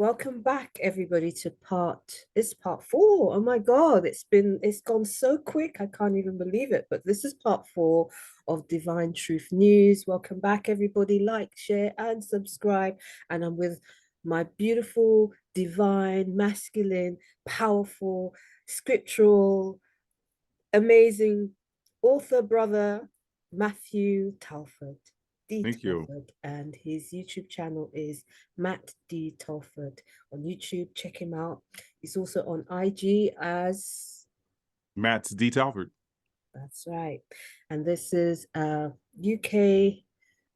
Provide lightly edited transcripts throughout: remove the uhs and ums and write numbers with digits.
Welcome back, everybody, to part four. Oh my God, it's gone so quick. I can't even believe it. But this is part four of Divine Truth News. Welcome back, everybody. Like, share, and subscribe. And I'm with my beautiful, divine, masculine, powerful, scriptural, amazing author brother, Matthew Talford. D. Thank you. Talford, and his YouTube channel is Matt D. Talford on YouTube. Check him out. He's also on IG as Matt's D. Talford. that's right. And this is UK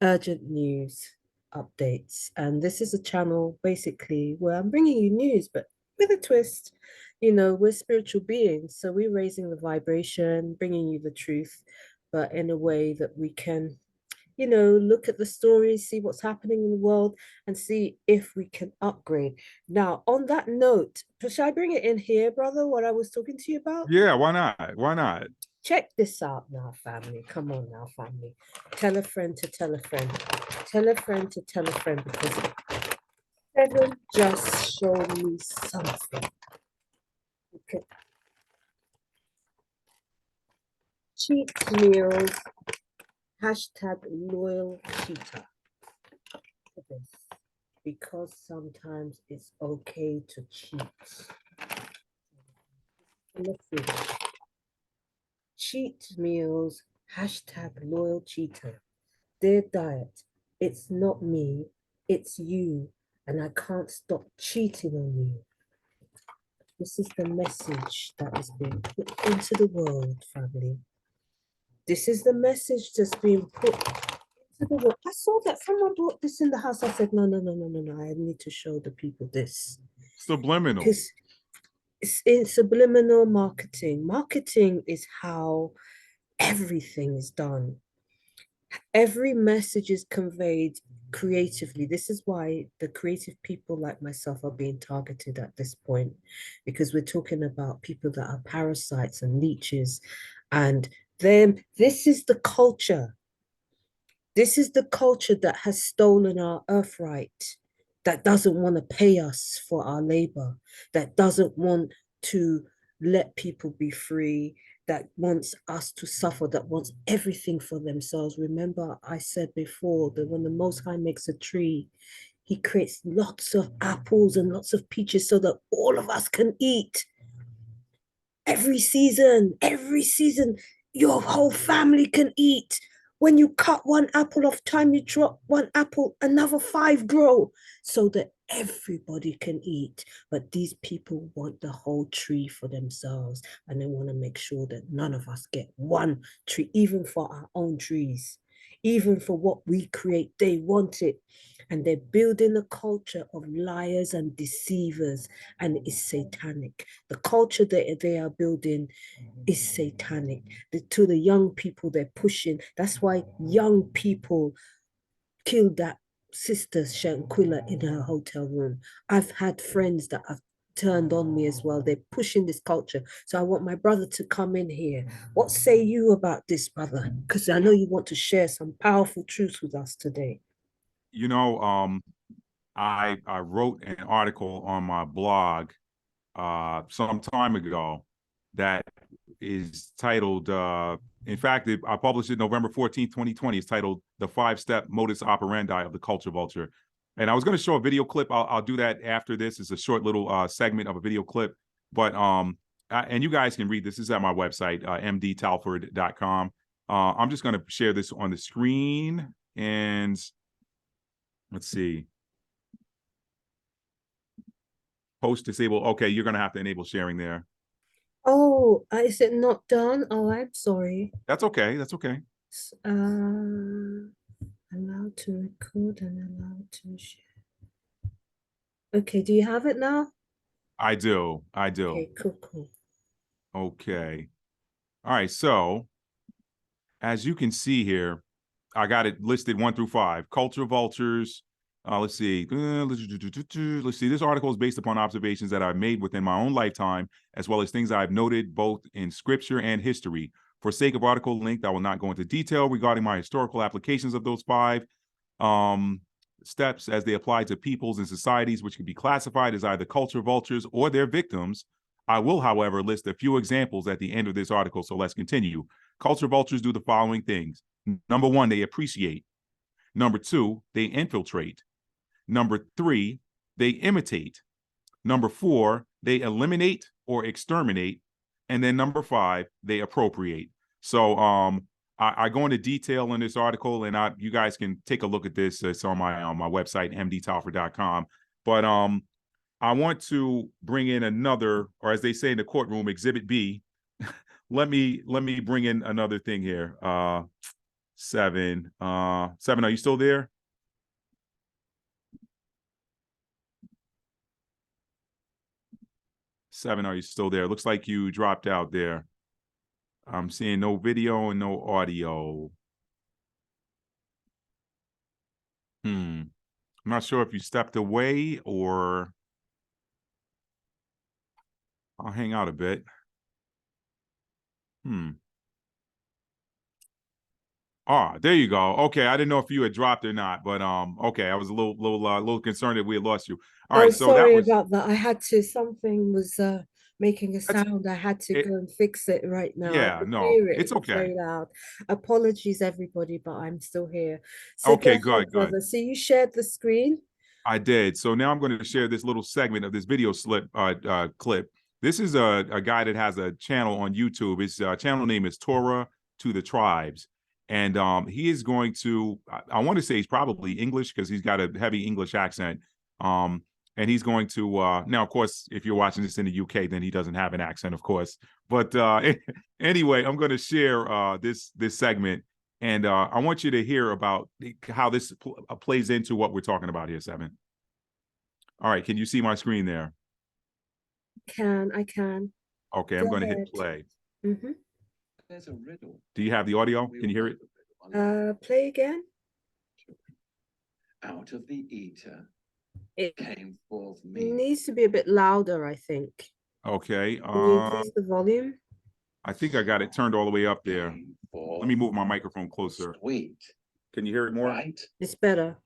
urgent news updates. And this is a channel basically where I'm bringing you news, but with a twist. You know, we're spiritual beings, so we're raising the vibration, bringing you the truth, but in a way that we can look at the stories, see what's happening in the world, and see if we can upgrade. Now, on that note, should I bring it in here, brother, what I was talking to you about? Yeah, why not? Why not? Check this out now, family. Come on now, family. Tell a friend to tell a friend. Tell a friend to tell a friend because heaven just showed me something. Okay. Cheat meals, hashtag loyal cheater. For this. Because sometimes it's okay to cheat. Let's see. Cheat meals, hashtag loyal cheater. Dear diet, it's not me, it's you, and I can't stop cheating on you. This is the message that is being put into the world, family. This is the message that's being put into the world. I saw that someone brought this in the house. I said, no, no, no, no, no, no. I need to show the people this. Subliminal. Because it's in subliminal marketing. Marketing is how everything is done. Every message is conveyed creatively. This is why the creative people like myself are being targeted at this point, because we're talking about people that are parasites and leeches. And then this is the culture. This is the culture that has stolen our earthright, that doesn't want to pay us for our labor, that doesn't want to let people be free, that wants us to suffer, that wants everything for themselves. Remember, I said before that when the Most High makes a tree, he creates lots of apples and lots of peaches so that all of us can eat. Every season, your whole family can eat. When you cut one apple off, time you drop one apple, another five grow so that everybody can eat. But these people want the whole tree for themselves, and they want to make sure that none of us get one tree, even for our own trees, even for what we create. They want it. And they're building a culture of liars and deceivers, and it's satanic. The culture that they are building is satanic. To the young people, they're pushing. That's why young people killed that sister Shanquilla in her hotel room. I've had friends that have turned on me as well. They're pushing this culture. So I want my brother to come in here. What say you about this, brother? Because I know you want to share some powerful truths with us today. You know, I wrote an article on my blog some time ago that is titled in fact, I published it November 14th, 2020. It's titled The 5-Step Modus Operandi of the Culture Vulture. And I was going to show a video clip. I'll do that after this. It's a short little segment of a video clip. But and you guys can read this. This is at my website, mdtalford.com. I'm just going to share this on the screen. And let's see. Post disable. Okay, you're going to have to enable sharing there. Oh, is it not done? Oh, I'm sorry. That's okay. That's okay. Allowed to record and allowed to share. Okay, do you have it now? I do. I do. Okay, cool, cool. Okay. All right. So as you can see here, I got it listed 1 through 5. Culture vultures. Let's see. Let's see. This article is based upon observations that I've made within my own lifetime, as well as things I've noted both in scripture and history. For sake of article length, I will not go into detail regarding my historical applications of those 5. steps as they apply to peoples and societies which can be classified as either culture vultures or their victims. I will, however, list a few examples at the end of this article, so let's continue. Culture vultures do the following things. Number one, they appreciate. Number two, they infiltrate. Number three, they imitate. Number four, they eliminate or exterminate. And then number five, they appropriate. So I go into detail in this article, and you guys can take a look at this. It's on my website, mdtalfer.com. But I want to bring in another, or as they say in the courtroom, Exhibit B. let me bring in another thing here. Seven, are you still there? Seven, are you still there? Looks like you dropped out there. I'm seeing no video and no audio. I'm not sure if you stepped away or I'll hang out a bit. Ah, there you go. Okay, I didn't know if you had dropped or not, but okay, I was a little concerned that we had lost you. All right, so sorry that was about that. I had to, something was making a that's sound. I had to it. go and fix it right now. I Yeah, could no, hear it. it's It was okay. very loud. Apologies, everybody, but I'm still here. So go Okay, ahead, good. brother. So you shared the screen? I did. So now I'm going to share this little segment of this video clip. This is a guy that has a channel on YouTube. His channel name is Torah to the Tribes. And he is going to, I want to say he's probably English because he's got a heavy English accent. And he's going to, now, of course, if you're watching this in the UK, then he doesn't have an accent, of course. But anyway, I'm going to share this segment. And I want you to hear about how this plays into what we're talking about here, Seven. All right, can you see my screen there? I can. Okay, I'm going to hit play. There's a riddle. Do you have the audio? Can you hear it? Play again. Out of the eater It came forth meat. needs to be a bit louder, I think. Okay. Can you increase the volume? I think I got it turned all the way up there. Let me move my microphone closer. Sweet. Can you hear it more? Right? It's better.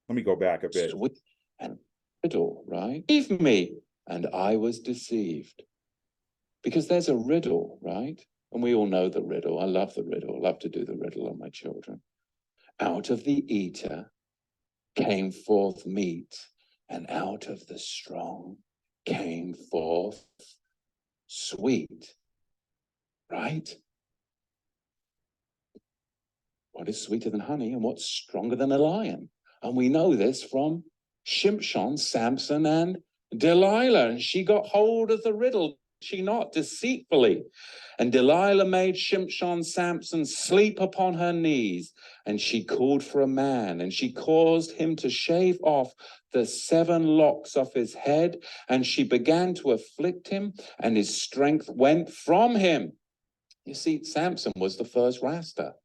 Let me go back a bit. Sweet and riddle, right? Believe me. And I was deceived. Because there's a riddle, right? And we all know the riddle. I love the riddle. I love to do the riddle on my children. Out of the eater came forth meat, and out of the strong came forth sweet. Right? What is sweeter than honey and what's stronger than a lion? And we know this from Shimshon, Samson, and Delilah. And she got hold of the riddle, she not, deceitfully. And Delilah made Shimshon, Samson, sleep upon her knees. And she called for a man, and she caused him to shave off the 7 locks off his head. And she began to afflict him, and his strength went from him. You see, Samson was the first Rasta.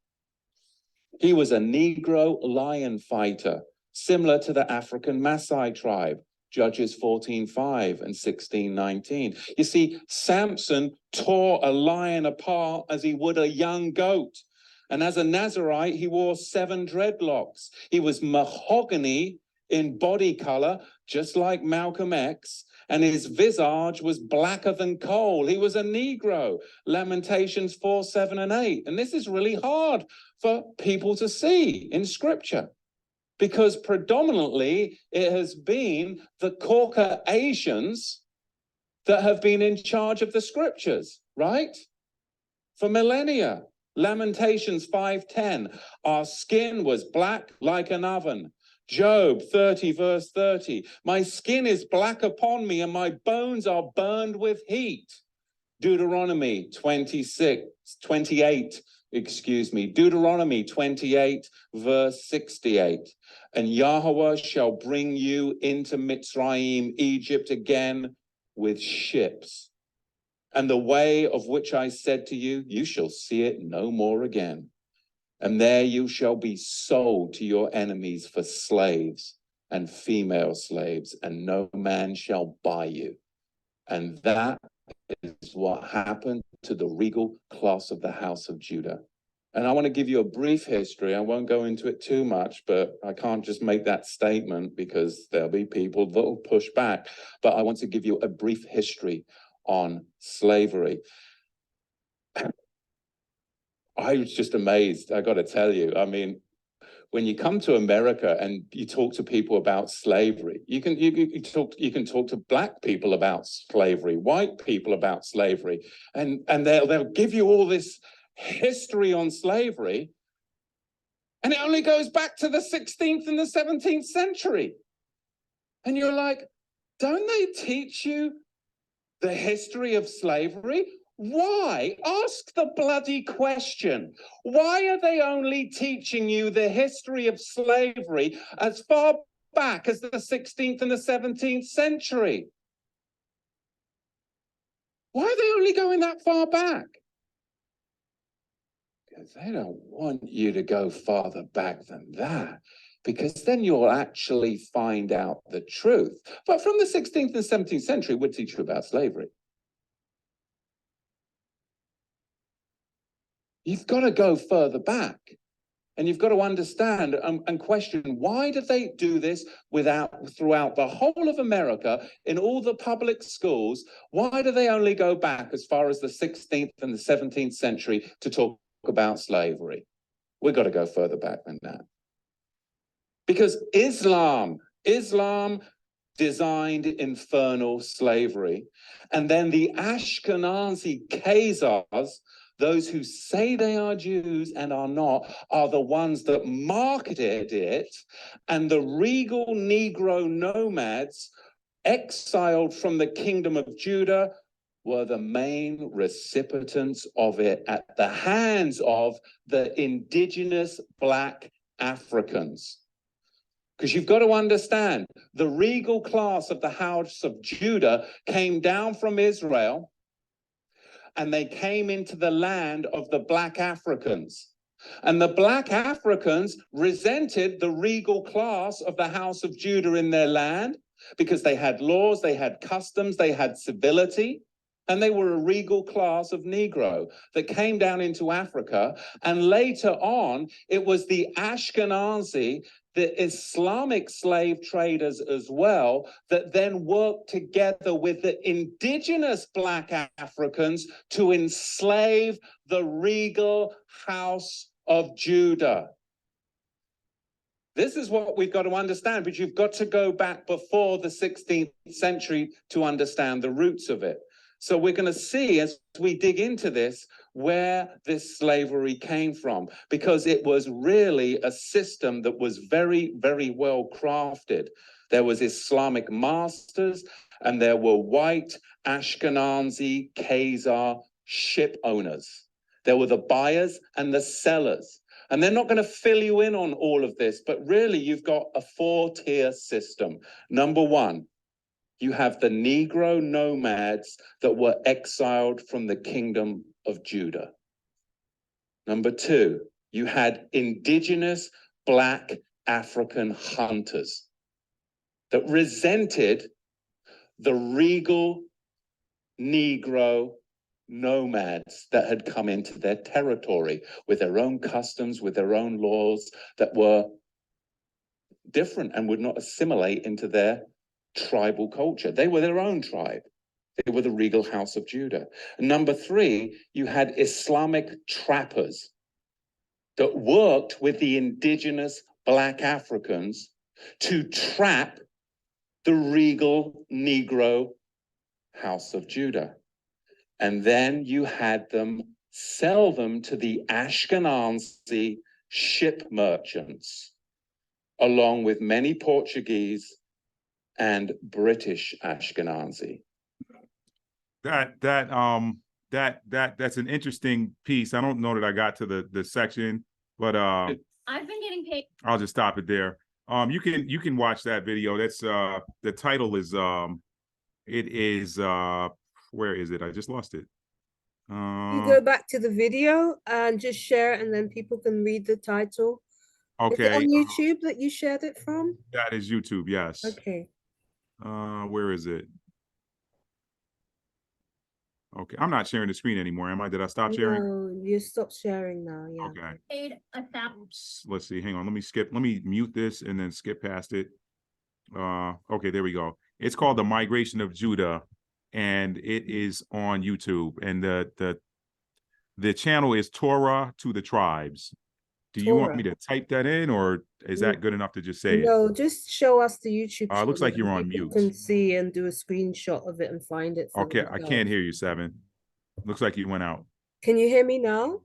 He was a Negro lion fighter, similar to the African Maasai tribe, Judges 14:5 and 16:19. You see, Samson tore a lion apart as he would a young goat. And as a Nazarite, he wore 7 dreadlocks. He was mahogany in body color, just like Malcolm X, and his visage was blacker than coal. He was a Negro, Lamentations 4, 7, and 8. And this is really hard for people to see in scripture, because predominantly it has been the Caucasians that have been in charge of the scriptures, right? For millennia. Lamentations 5:10, our skin was black like an oven. Job 30 verse 30, my skin is black upon me and my bones are burned with heat. Deuteronomy 28, Deuteronomy 28 verse 68. And Yahweh shall bring you into Mitzrayim, Egypt again with ships. And the way of which I said to you, you shall see it no more again. And there you shall be sold to your enemies for slaves and female slaves, and no man shall buy you. And that is what happened to the regal class of the house of Judah. And I want to give you a brief history. I won't go into it too much, but I can't just make that statement because there'll be people that will push back. But I want to give you a brief history on slavery. I was just amazed, I got to tell you. I mean, when you come to America and you talk to people about slavery, you can talk to black people about slavery, white people about slavery, and they'll give you all this history on slavery, and it only goes back to the 16th and the 17th century. And you're like, don't they teach you the history of slavery? Why? Ask the bloody question. Why are they only teaching you the history of slavery as far back as the 16th and the 17th century? Why are they only going that far back? Because they don't want you to go farther back than that, because then you'll actually find out the truth. But from the 16th and 17th century, we'll teach you about slavery. You've got to go further back, and you've got to understand and question, why did they do this throughout the whole of America in all the public schools? Why do they only go back as far as the 16th and the 17th century to talk about slavery? We've got to go further back than that. Because Islam designed infernal slavery, and then the Ashkenazi Khazars, those who say they are Jews and are not, are the ones that marketed it, and the regal Negro nomads exiled from the kingdom of Judah were the main recipients of it at the hands of the indigenous Black Africans. Because you've got to understand, the regal class of the house of Judah came down from Israel, and they came into the land of the Black Africans. And the Black Africans resented the regal class of the house of Judah in their land because they had laws, they had customs, they had civility, and they were a regal class of Negro that came down into Africa. And later on, it was the Ashkenazi, the Islamic slave traders as well, that then worked together with the indigenous Black Africans to enslave the regal house of Judah. This is what we've got to understand, but you've got to go back before the 16th century to understand the roots of it. So we're going to see, as we dig into this, where this slavery came from, because it was really a system that was very, very well crafted. There was Islamic masters, and there were white Ashkenazi Khazar ship owners. There were the buyers and the sellers. And they're not going to fill you in on all of this, but really you've got a 4-tier system. Number one, you have the Negro nomads that were exiled from the kingdom of Judah. Number two, you had indigenous Black African hunters that resented the regal Negro nomads that had come into their territory with their own customs, with their own laws that were different and would not assimilate into their tribal culture. They were their own tribe. They were the regal house of Judah. And number three, you had Islamic trappers that worked with the indigenous Black Africans to trap the regal Negro house of Judah. And then you had them sell them to the Ashkenazi ship merchants, along with many Portuguese and British Ashkenazi. That's an interesting piece. I don't know that I got to the section, but I've been getting paid. I'll just stop it there. You can watch that video. That's the title is it is where is it? I just lost it. You go back to the video and just share, and then people can read the title. Okay. Is it on YouTube that you shared it from? That is YouTube, yes. Okay. Where is it? Okay, I'm not sharing the screen anymore, am I? Did I stop sharing? No, you stop sharing now. Yeah. Okay. Paid $1,000. Let's see. Hang on. Let me mute this and then skip past it. Okay, there we go. It's called The Migration of Judah, and it is on YouTube. And the channel is Torah to the Tribes. Do you want me Torah. to type that in, or is that good enough to just say it? No, just show us the YouTube channel. Looks like you're and on people mute. can see and do a screenshot of it and find it for Okay, I themselves. can't hear you, Seven. Looks like you went out. Can you hear me now?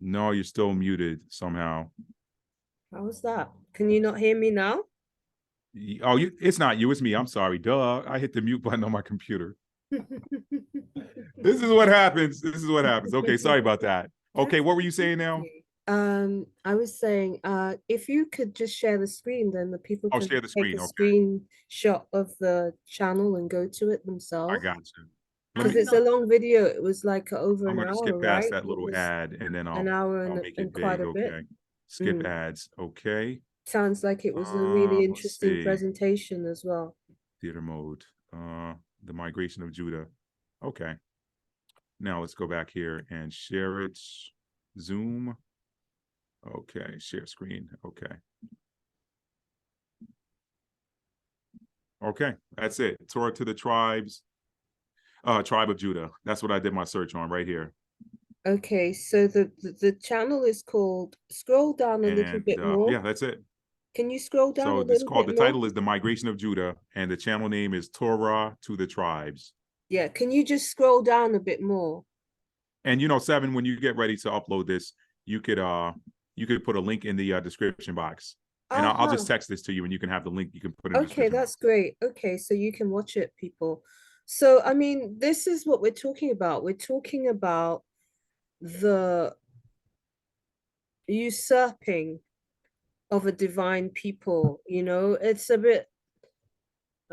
No, you're still muted somehow. How's that? Can you not hear me now? Oh, it's not you, it's me. I'm sorry. Duh. I hit the mute button on my computer. This is what happens. This is what happens. Okay, sorry about that. Okay, what were you saying now? I was saying, if you could just share the screen, then the people Oh, can share the take screen. a Okay, screenshot of the channel and go to it I themselves. got you. Because it's a long video. It was like over I'm an going to hour, skip past right? that It little was ad, and then an hour I'll make it and quite big. a bit. Okay, skip ads. Okay. Sounds like it was a really Let's interesting see. presentation as well. Theater mode. The Migration of Judah. Okay. Now let's go back here and share it. Zoom. Okay, share screen. Okay. Okay, that's it. Torah to the Tribes. Tribe of Judah. That's what I did my search on right here. Okay, so the channel is called, scroll down a little And bit more. yeah, that's it. Can you scroll down So a it's little called, bit the more? title is The Migration of Judah, and the channel name is Torah to the Tribes. Yeah, can you just scroll down a bit more? And Seven, when you get ready to upload this, you could put a link in the description box. And I'll just text this to you, and you can have the link. You can put in the Okay, description that's box. great. Okay, so you can watch it, people. So, I mean, this is what we're talking about. We're talking about the usurping of a divine people. It's a bit,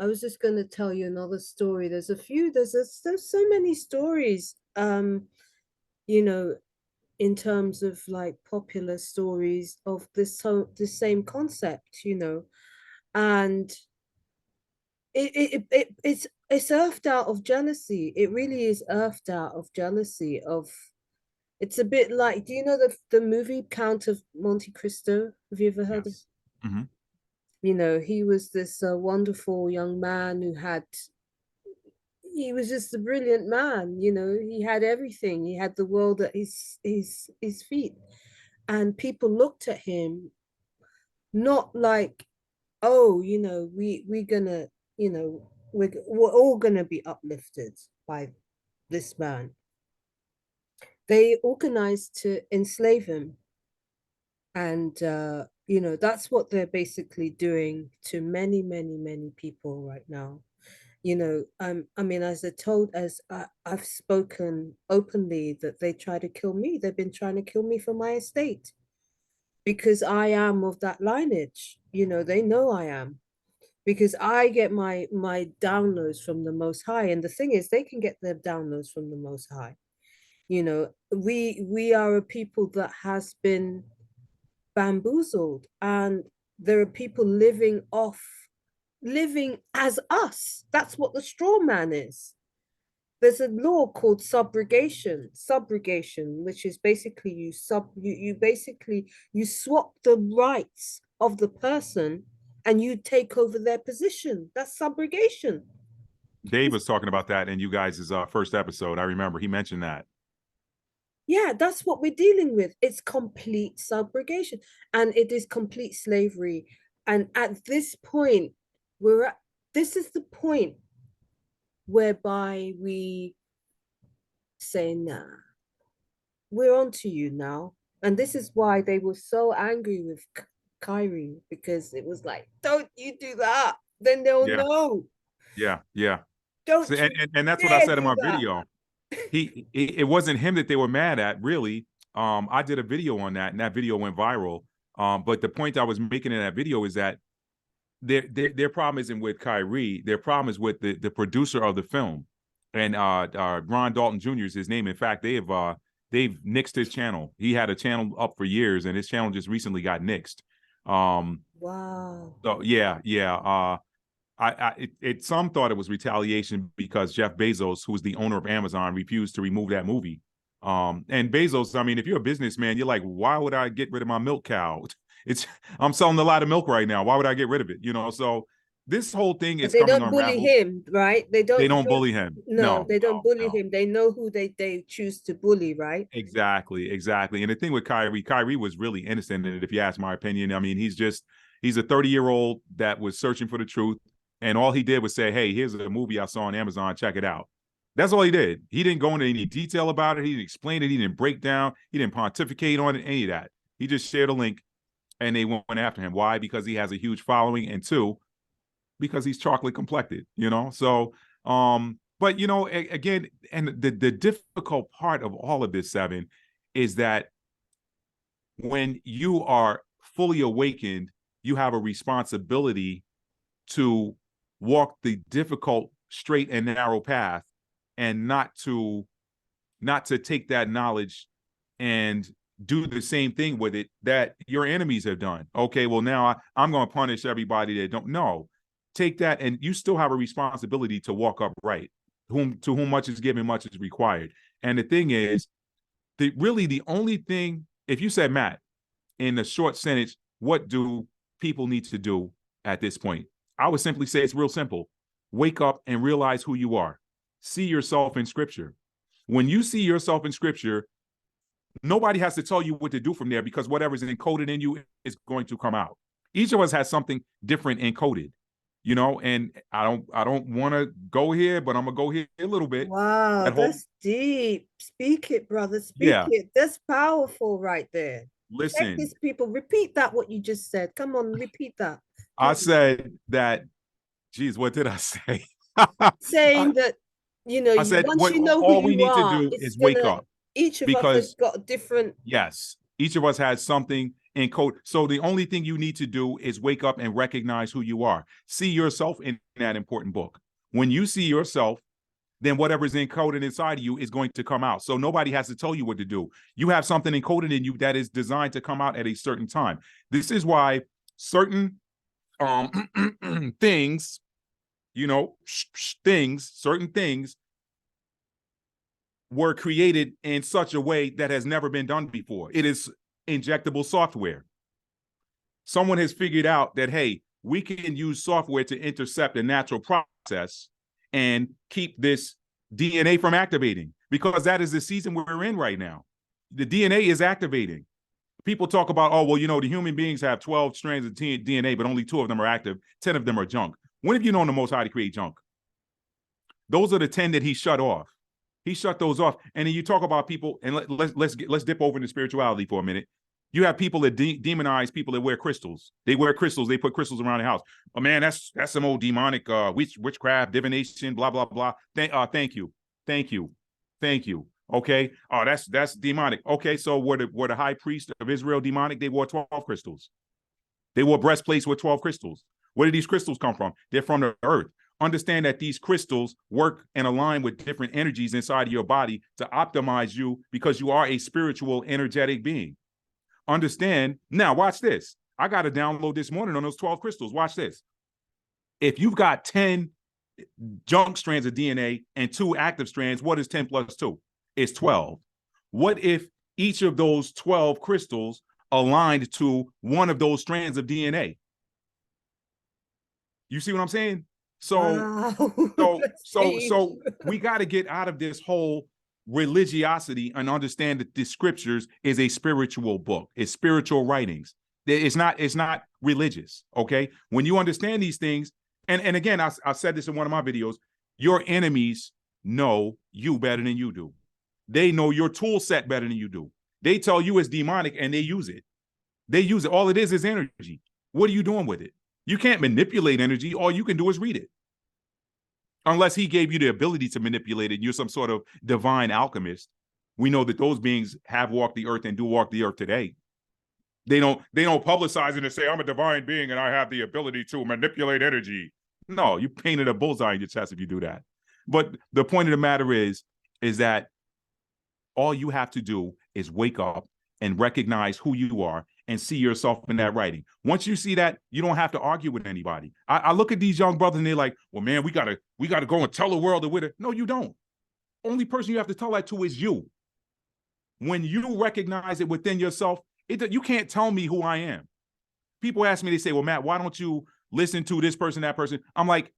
I was just going to tell you another story. There's so many stories, you know, in terms of like popular stories of the same concept, and it's earthed out of jealousy. It really is earthed out of jealousy of. It's a bit like, do you know the movie Count of Monte Cristo? Have you ever heard of? Yes. Mm-hmm. He was this wonderful young man he was just a brilliant man. He had everything. He had the world at his feet, and people looked at him not like, oh, we're gonna, we're all gonna be uplifted by this man. They organized to enslave him, and that's what they're basically doing to many, many, many people right now. I mean, I've spoken openly that they try to kill me. They've been trying to kill me for my estate because I am of that lineage. They know I am, because I get my downloads from the Most High. And the thing is, they can get their downloads from the Most High. We are a people that has been bamboozled, and there are people living as us. That's what the straw man is. There's a law called subrogation, which is basically you swap the rights of the person and you take over their position. That's subrogation. Dave was talking about that in you guys' first episode. I remember he mentioned that. Yeah, that's what we're dealing with. It's complete subrogation, and it is complete slavery. And at this point, this is the point whereby we say, nah, we're on to you now. And this is why they were so angry with Kyrie, because it was like, don't you do that, then they'll know. Yeah. Don't So, and that's what I said in my video. It wasn't him that they were mad at, really. I did a video on that, and that video went viral. But the point I was making in that video is that their problem isn't with Kyrie. Their problem is with the producer of the film, and Ron Dalton Jr. is his name. In fact, they've nixed his channel. He had a channel up for years, and his channel just recently got nixed. Wow. So yeah. some thought it was retaliation because Jeff Bezos, who was the owner of Amazon, refused to remove that movie. And Bezos, I mean, if you're a businessman, you're like, why would I get rid of my milk cow? I'm selling a lot of milk right now. Why would I get rid of it? You know, so this whole thing is they coming don't bully unraveled. him, right? They don't bully him. No, they don't bully no. him. They know who they choose to bully, right? Exactly. And the thing with Kyrie was really innocent in it, if you ask my opinion. I mean, he's a 30-year-old that was searching for the truth, and all he did was say, hey, here's a movie I saw on Amazon, check it out. That's all he did. He didn't go into any detail about it. He didn't explain it. He didn't break down. He didn't pontificate on it, any of that. He just shared a link, and they went after him. Why? Because he has a huge following, and two, because he's chocolate complected, you know? So, but, you know, again, and the difficult part of all of this, Seven, is that when you are fully awakened, you have a responsibility to walk the difficult, straight and narrow path, and not to take that knowledge and do the same thing with it that your enemies have done. Okay, well, now I'm going to punish everybody that don't know. Take that, and you still have a responsibility to walk upright. To whom much is given, much is required. And the thing is, the only thing, if you said, Matt, in a short sentence, what do people need to do at this point? I would simply say it's real simple. Wake up and realize who you are. See yourself in Scripture. When you see yourself in Scripture, nobody has to tell you what to do from there, because whatever's encoded in you is going to come out. Each of us has something different encoded, you know, and I don't want to go here, but I'm gonna go here a little bit. Wow, that's deep. Speak it, brother. Speak it. That's powerful right there. Listen, check these people. Repeat that, what you just said. Come on, repeat that. I said that, geez, what did I say? Saying that, you know, I said, once you know who you are, to do is wake up. Each of us has got a different. Yes, each of us has something encoded. So the only thing you need to do is wake up and recognize who you are. See yourself in that important book. When you see yourself, then whatever's encoded inside of you is going to come out. So nobody has to tell you what to do. You have something encoded in you that is designed to come out at a certain time. This is why certain things, you know, certain things were created in such a way that has never been done before. It is injectable software. Someone has figured out that, hey, we can use software to intercept a natural process and keep this DNA from activating, because that is the season we're in right now. The DNA is activating. People talk about, oh, well, you know, the human beings have 12 strands of DNA, but only 2 of them are active. 10 of them are junk. When have you known the Most High to create junk? Those are the 10 that he shut off. He shut those off. And then you talk about people, and let's dip over into spirituality for a minute. You have people that demonize people that wear crystals. They wear crystals. They put crystals around the house. Oh man, that's some old demonic witchcraft, divination, blah blah blah. Thank you. Okay. Oh, that's demonic. Okay, so were the high priest of Israel demonic? They wore 12 crystals. They wore breastplates with 12 crystals. Where did these crystals come from? They're from the earth. Understand that these crystals work and align with different energies inside of your body to optimize you, because you are a spiritual, energetic being. Understand. Now, watch this. I got to download this morning on those 12 crystals. Watch this. If you've got 10 junk strands of DNA and 2 active strands, what is 10 plus 2? It's 12. What if each of those 12 crystals aligned to one of those strands of DNA? You see what I'm saying? So, wow. so we got to get out of this whole religiosity and understand that the scriptures is a spiritual book. It's spiritual writings. It's not religious. Okay. When you understand these things, and again, I said this in one of my videos, your enemies know you better than you do. They know your tool set better than you do. They tell you it's demonic and they use it. All it is energy. What are you doing with it? You can't manipulate energy. All you can do is read it. Unless he gave you the ability to manipulate it, you're some sort of divine alchemist. We know that those beings have walked the earth and do walk the earth today. They don't publicize it and say, I'm a divine being and I have the ability to manipulate energy. No, you painted a bullseye in your chest if you do that. But the point of the matter is that all you have to do is wake up and recognize who you are and see yourself in that writing. Once you see that, you don't have to argue with anybody. I look at these young brothers and they're like, well, man, we gotta go and tell the world that we're the... No, you don't. Only person you have to tell that to is you. When you recognize it within yourself, you can't tell me who I am. People ask me, they say, well, Matt, why don't you listen to this person, that person? I'm like,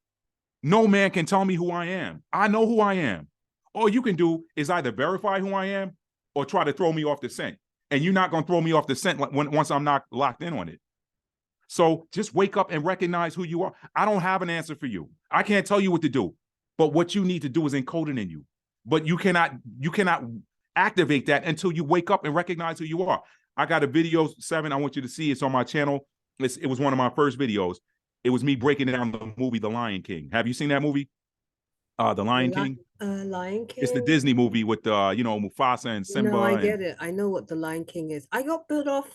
no man can tell me who I am. I know who I am. All you can do is either verify who I am or try to throw me off the scent. And you're not going to throw me off the scent once I'm not locked in on it. So just wake up and recognize who you are. I don't have an answer for you. I can't tell you what to do. But what you need to do is encode it in you. But you cannot activate that until you wake up and recognize who you are. I got a video, 7. I want you to see. It's on my channel. It was one of my first videos. It was me breaking down the movie The Lion King. Have you seen that movie? The Lion King? Lion King. It's the Disney movie with Mufasa and Simba. No, I get it. I know what The Lion King is. I got built off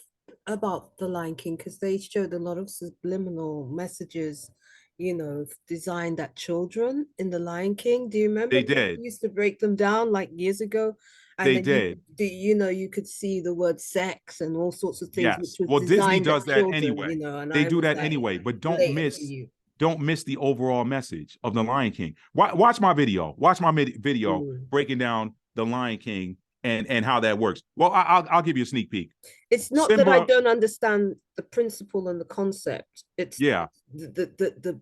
about The Lion King because they showed a lot of subliminal messages, designed at children in The Lion King. Do you remember? They did. Used to break them down like years ago. And they then did. You could see the word sex and all sorts of things. Yes. Which was well, Disney does that children, anyway. And they do that anyway, but don't miss the overall message of The Lion King. Watch my video. Watch my video breaking down The Lion King and how that works. Well, I'll give you a sneak peek. It's not Simba, that I don't understand the principle and the concept. It's the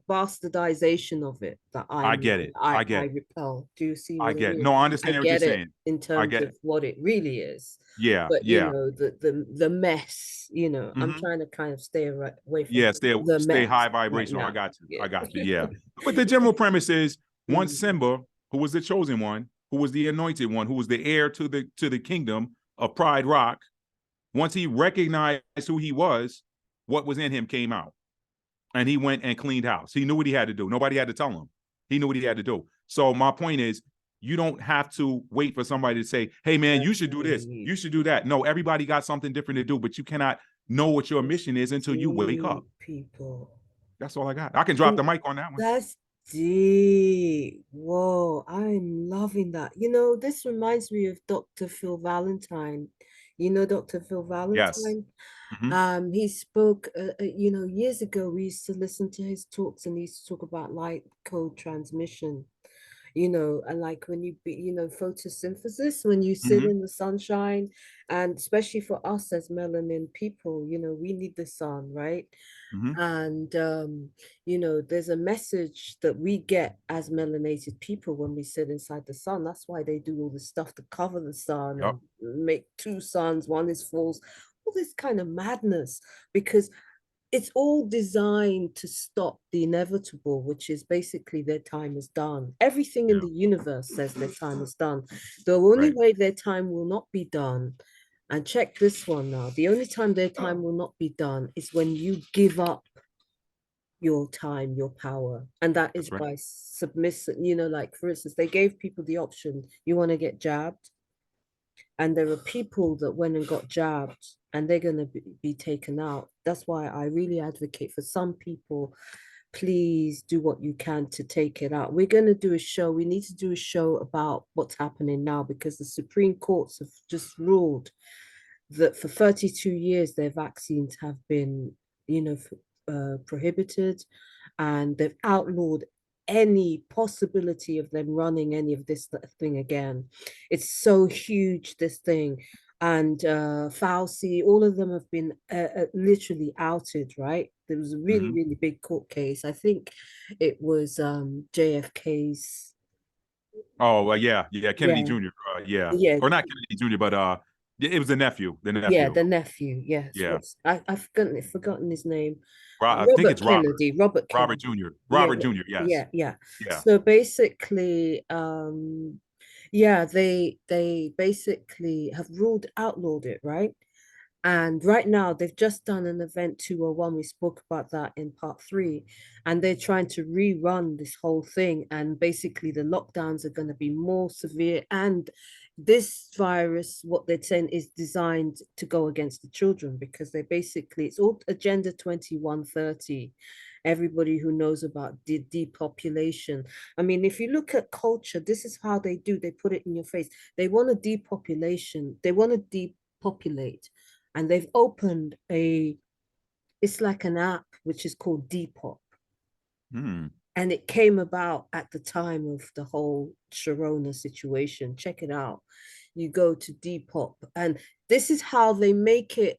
bastardization of it that I get it. I repel. Do you see what I get it? No, I understand what you're saying. In terms of what it really is. Yeah. But the mess, I'm trying to kind of stay away from stay high vibration. Right, I got you. Yeah. I got you. Yeah. But the general premise is once Simba, who was the chosen one, who was the anointed one, who was the heir to the kingdom of Pride Rock, once he recognized who he was, what was in him came out. And he went and cleaned house. He knew what he had to do. Nobody had to tell him. He knew what he had to do. So my point is, you don't have to wait for somebody to say, hey, man, you should do this. You should do that. No, everybody got something different to do, but you cannot know what your mission is until you wake up. People. That's all I got. I can drop the mic on that one. That's deep. Whoa, I'm loving that. This reminds me of Dr. Phil Valentine. Dr. Phil Valentine? Yes. Mm-hmm. He spoke, years ago, we used to listen to his talks and he used to talk about light code transmission, and like when you photosynthesis, when you sit in the sunshine, and especially for us as melanin people, we need the sun, right? And there's a message that we get as melanated people when we sit inside the sun. That's why they do all this stuff to cover the sun and make 2 suns, one is false, all this kind of madness, because it's all designed to stop the inevitable, which is basically their time is done. Everything in the universe says their time is done. The only way their time will not be done, and check this one now, the only time their time will not be done is when you give up your time, your power. And that is by submission. Like for instance, they gave people the option, you want to get jabbed? And there are people that went and got jabbed and they're going to be taken out. That's why I really advocate for some people, please do what you can to take it out. We're going to do a show. We need to do a show about what's happening now, because the Supreme Courts have just ruled that for 32 years, their vaccines have been, prohibited, and they've outlawed any possibility of them running any of this thing again. It's so huge, this thing. And Fauci, all of them have been literally outed, right? There was a really, really big court case. I think it was JFK's. Oh, Kennedy Jr. Or not Kennedy Jr., but it was the nephew. Yeah, the nephew. Yes. Yeah. I've forgotten his name. I think it's Kennedy. Robert Kennedy. Jr. Robert Jr. Yes. Yeah. So basically, they basically have outlawed it, right? And right now they've just done an event 201. We spoke about that in part 3, and they're trying to rerun this whole thing. And basically the lockdowns are going to be more severe. And this virus, what they're saying, is designed to go against the children, because it's all Agenda 2130. Everybody who knows about depopulation. I mean, if you look at culture, this is how they put it in your face. They want a depopulation. They want to depopulate and they've opened it's like an app which is called Depop. Hmm. And it came about at the time of the whole Sharona situation. Check it out. You go to Depop, and this is how they make it.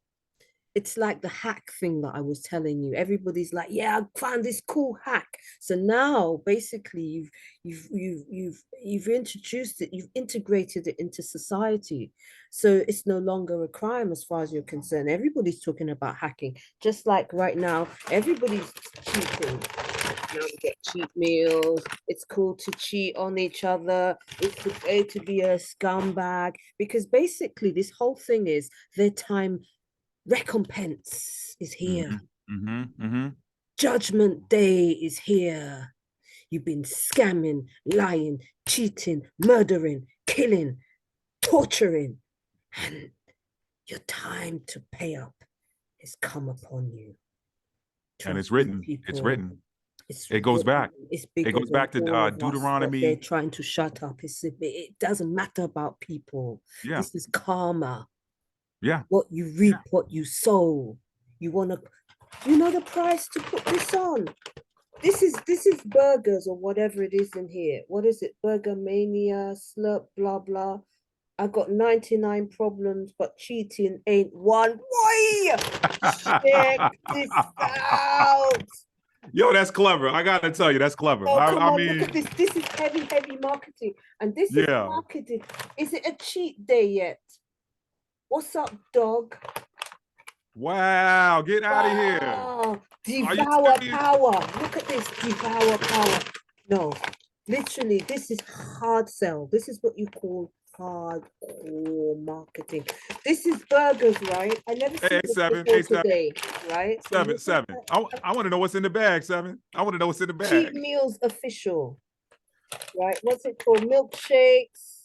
It's like the hack thing that I was telling you. Everybody's like, "Yeah, I found this cool hack." So now, basically, you've introduced it, you've integrated it into society. So it's no longer a crime as far as you're concerned. Everybody's talking about hacking, just like right now, everybody's cheating. Now we get cheat meals. It's cool to cheat on each other. It's okay to be a scumbag, because basically this whole thing is their time recompense is here. Mm-hmm. Mm-hmm. Judgment day is here. You've been scamming, lying, cheating, murdering, killing, torturing, and your time to pay up has come upon you. And it's Trust me, written. It's people. written. It's It goes back. It's It bigger goes than back to all of us, but Deuteronomy. they're trying to shut up. It doesn't matter about people. Yeah. This is karma. Yeah. What you reap, what you sow. You want to, you know the price to put this on. This is burgers or whatever it is in here. What is it? Burger mania, slurp, blah blah. I got 99 problems, but cheating ain't one. Boy, check this out. Yo, that's clever. I gotta tell you, that's clever. Oh, come I on, mean, look at this. This is heavy, heavy marketing. And this is yeah. marketing. Is it a cheat day yet? What's up, dog? Wow, get out of here. Wow. you Devour serious? power. Look at this. Devour power. No, literally, this is hard sell. This is what you call hardcore marketing. This is burgers, right? I never seen Hey, this seven, before hey, seven, today, right? And seven, this is seven. I want to know what's in the bag, seven. I want to know what's in the Cheap bag. Meals Official, right? What's it called? Milkshakes.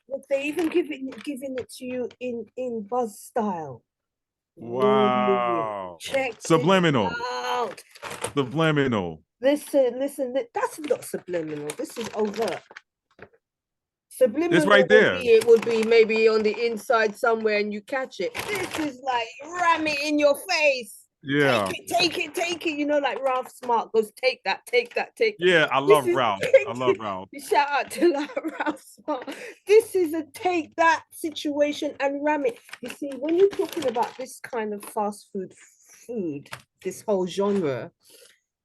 Look, they even giving it to you in buzz style. Ooh, Wow. check this Subliminal. out. Subliminal. Listen, that's not subliminal. This is overt. Subliminal It's right there. it would be maybe on the inside somewhere and you catch it. This is like ram it in your face. Yeah. Take it. You know, like Ralph Smart goes, take that. Yeah, I love Ralph. I love Ralph. Shout out to Ralph Smart. This is a take that situation and ram it. You see, when you're talking about this kind of fast food, this whole genre,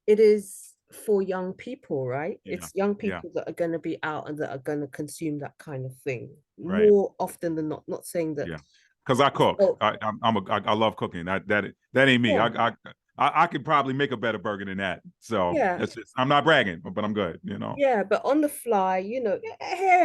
it is for young people, right? Yeah. It's young Yeah. people that are going to be out and that are going to consume that kind of thing Right. more often than not. Not saying that. Yeah, because I cook. Oh, I love cooking. That ain't me. Yeah. I could probably make a better burger than that. So Yeah. that's just, I'm not bragging, but I'm good. You know. yeah, but on the fly, here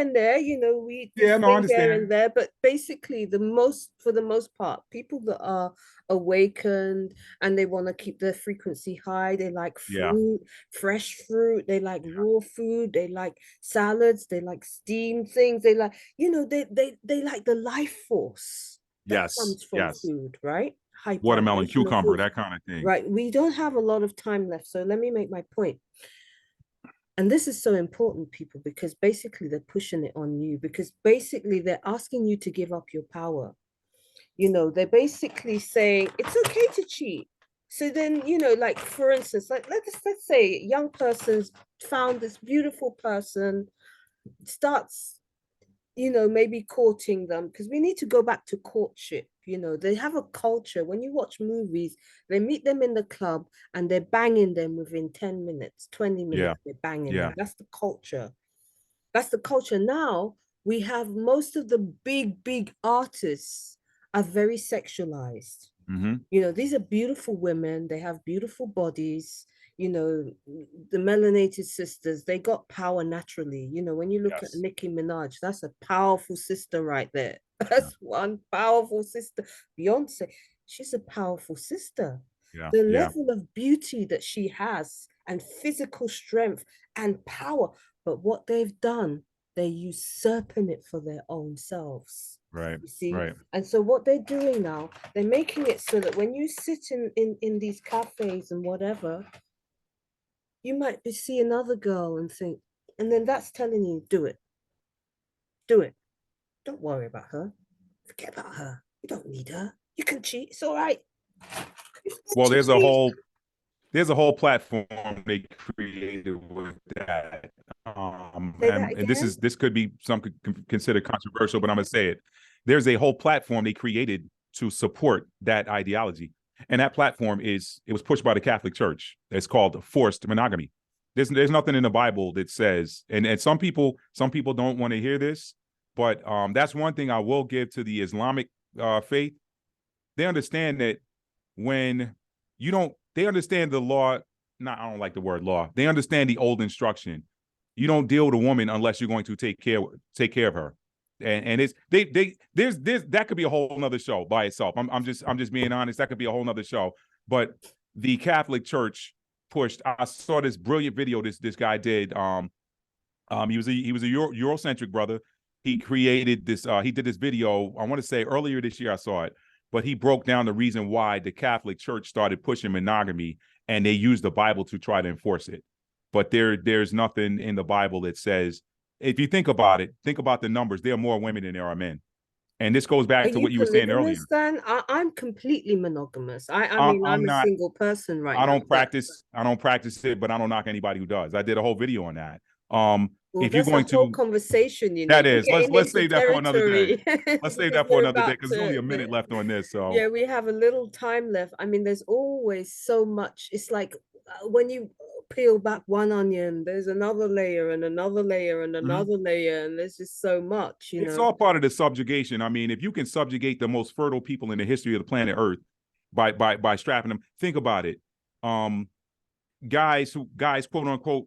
and there, we Yeah, no, I thing here and understand. there, but basically for the most part, people that are awakened and they want to keep their frequency high, they like Yeah. fruit, fresh fruit, they like raw food, they like salads, they like steamed things, they like, they like the life force that Yes. comes from Yes. food, right? Watermelon, Hyperactivation of cucumber, foods. that kind of thing. Right. We don't have a lot of time left, so let me make my point. And this is so important, people, because basically they're pushing it on you, because basically they're asking you to give up your power. They're basically saying it's okay to cheat. So then, like for instance, like let's say a young person's found this beautiful person, starts maybe courting them, because we need to go back to courtship. They have a culture. When you watch movies, they meet them in the club and they're banging them within 10 minutes, 20 minutes, Yeah. they're banging Yeah. them. That's the culture. Now we have most of the big artists are very sexualized. Mm-hmm. These are beautiful women, they have beautiful bodies. The melanated sisters, they got power naturally. When you look at Yes. Nicki Minaj, that's a powerful sister right there. That's one powerful sister. Beyonce, she's a powerful sister. Yeah. The Yeah. level of beauty that she has and physical strength and power, but what they've done, they're usurping it for their own selves. Right. You see? Right. And so what they're doing now, they're making it so that when you sit in these cafes and whatever, you might see another girl and think, and then that's telling you, do it. Don't worry about her. Forget about her. You don't need her. You can cheat. It's all right. Well, there's a whole platform they created with that. Say that And again. this could be some could consider controversial, but I'm gonna say it. There's a whole platform they created to support that ideology, and that platform it was pushed by the Catholic Church. It's called forced monogamy. There's nothing in the Bible that says, and some people don't want to hear this, but that's one thing I will give to the Islamic faith. They understand that when you don't, they understand the law. I don't like the word law. They understand the old instruction. You don't deal with a woman unless you're going to take care of her. And it's there's that could be a whole nother show by itself. I'm just being honest. That could be a whole nother show. But the Catholic Church pushed. I saw this brilliant video this guy did. He was a Eurocentric brother. He created this. He did this video. I want to say earlier this year. I saw it, but he broke down the reason why the Catholic Church started pushing monogamy, and they used the Bible to try to enforce it. But there's nothing in the Bible that says, if you think about it, think about the numbers. There are more women than there are men. And this goes back to what you were saying earlier. Then I'm completely monogamous. I mean, I'm a not, single person right now. I don't practice it, but I don't don't knock anybody who does. I did a whole video on that. Well, if you're going a whole conversation, you know. That is. Let's save that for another day. Let's save that for another day because there's only a minute left on this. So yeah, we have a little time left. I mean, there's always so much. It's like when you peel back one onion, there's another layer and another layer and another layer, and there's just so much, you know. It's all part of the subjugation. I mean, if you can subjugate the most fertile people in the history of the planet Earth by strapping them, think about it. Guys quote unquote,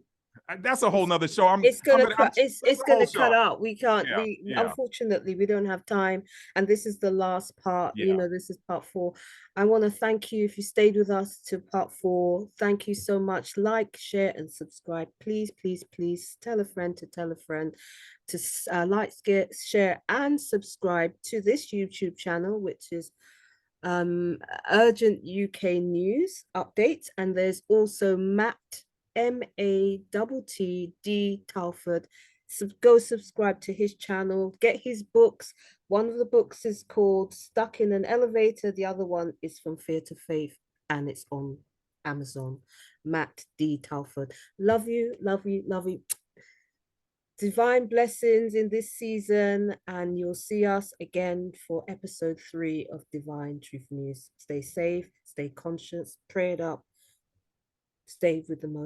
that's a whole nother show. It's gonna cut out. We can't. Unfortunately, we don't have time, and this is the last part. You know, this is part 4. I want to thank you if you stayed with us to part 4. Thank you so much. Like, share, and subscribe. Please, please, please tell a friend to tell a friend to like, share, and subscribe to this YouTube channel, which is Urgent UK News Updates, and there's also Matt MATTD Talford. Go subscribe to his channel, get his books. One of the books is called Stuck in an Elevator, the other one is From Fear to Faith, and it's on Amazon. Matt D. Talford. Love you, love you, love you. Divine blessings in this season, and you'll see us again for episode 3 of Divine Truth News. Stay safe, stay conscious, pray it up, stay with the Most